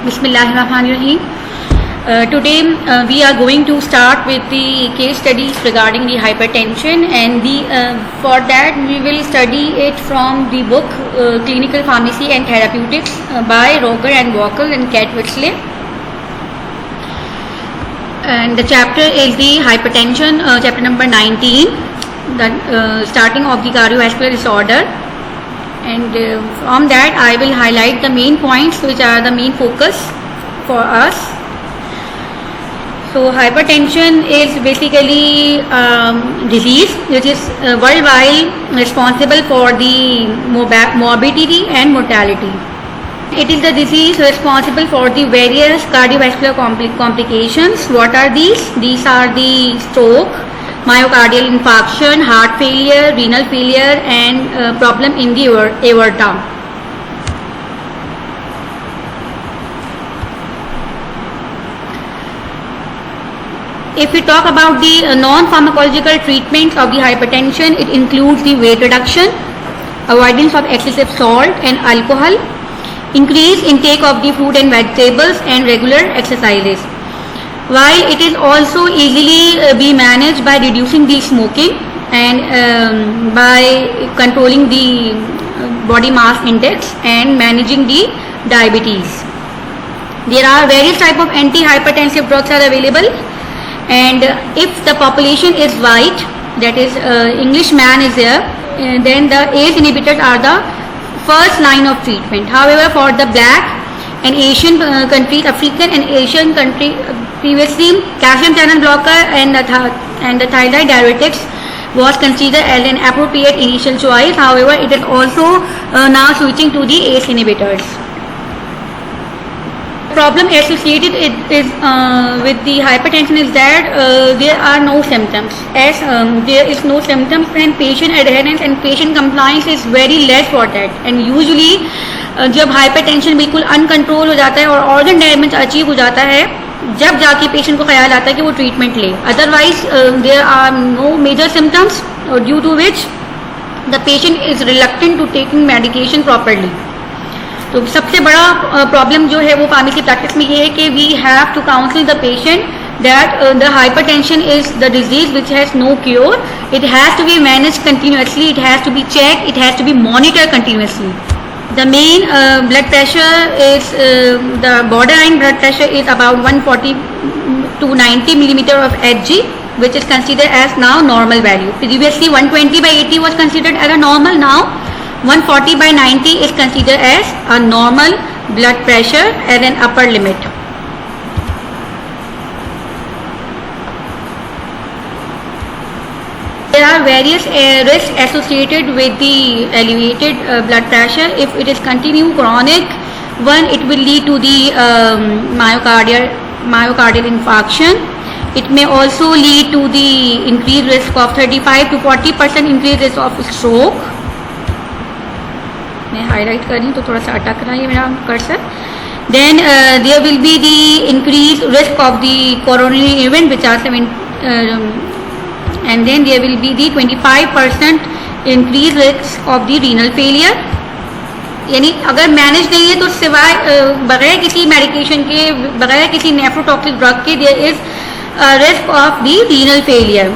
Bismillahirrahmanirrahim. Today we are going to start with the case studies regarding the hypertension, and for that we will study it from the book Clinical Pharmacy and Therapeutics by Roger and Walker and Kat Whitsley. And the chapter is the hypertension, chapter number 19, the starting of the cardiovascular disorder. And from that I will highlight the main points which are the main focus for us. So hypertension is basically disease which is worldwide responsible for the morbidity and mortality. It is the disease responsible for the various cardiovascular complications. What are these? These are the stroke, myocardial infarction, heart failure, renal failure, and problem in the aorta. If we talk about the non-pharmacological treatments of the hypertension, it includes the weight reduction, avoidance of excessive salt and alcohol, increased intake of the fruit and vegetables, and regular exercises. While it is also easily be managed by reducing the smoking and by controlling the body mass index and managing the diabetes. There are various types of anti-hypertensive drugs are available, and if the population is white, that is English man is there, then the ACE inhibitors are the first line of treatment. However, for the black and Asian countries, African and Asian country, previously calcium channel blocker and the thyroid diuretics was considered as an appropriate initial choice. However, it is also now switching to the ACE inhibitors. Problem associated with the hypertension is that there are no symptoms. As there is no symptoms, then patient adherence and patient compliance is very less for that. And usually जब hypertension बिल्कुल uncontrol हो जाता है और organ damage achieve हो जाता है, जब जाके पेशेंट को ख्याल आता है कि वो ट्रीटमेंट ले. Otherwise there are no major symptoms due to which the patient is reluctant to taking medication properly. तो सबसे बड़ा प्रॉब्लम जो है वो फार्मेसी प्रैक्टिस में ये है कि we have to counsel the patient that the hypertension is the disease which has no cure. It has to be managed continuously, it has to be checked, it has to be monitored continuously. The main blood pressure is the borderline blood pressure is about 140 to 90 millimeter of Hg, which is considered as now normal value. Previously 120 by 80 was considered as a normal. Now 140 by 90 is considered as a normal blood pressure as an upper limit. There are various risks associated with the elevated blood pressure. If it is continued chronic, one, it will lead to the myocardial infarction. It may also lead to the increased risk of 35 to 40% increased risk of stroke. मैं highlight कर रही हूँ तो थोड़ा सा अटक रहा है मेरा cursor. Then there will be the increased risk of the coronary event which are and then there will be the 25% increased risk of the renal failure. यानी अगर मैनेज नहीं है तो सिवाय बगैर किसी मेडिकेशन के, बगैर किसी नेफ्रोटॉक्सिक ड्रग के, there is risk of the renal failure.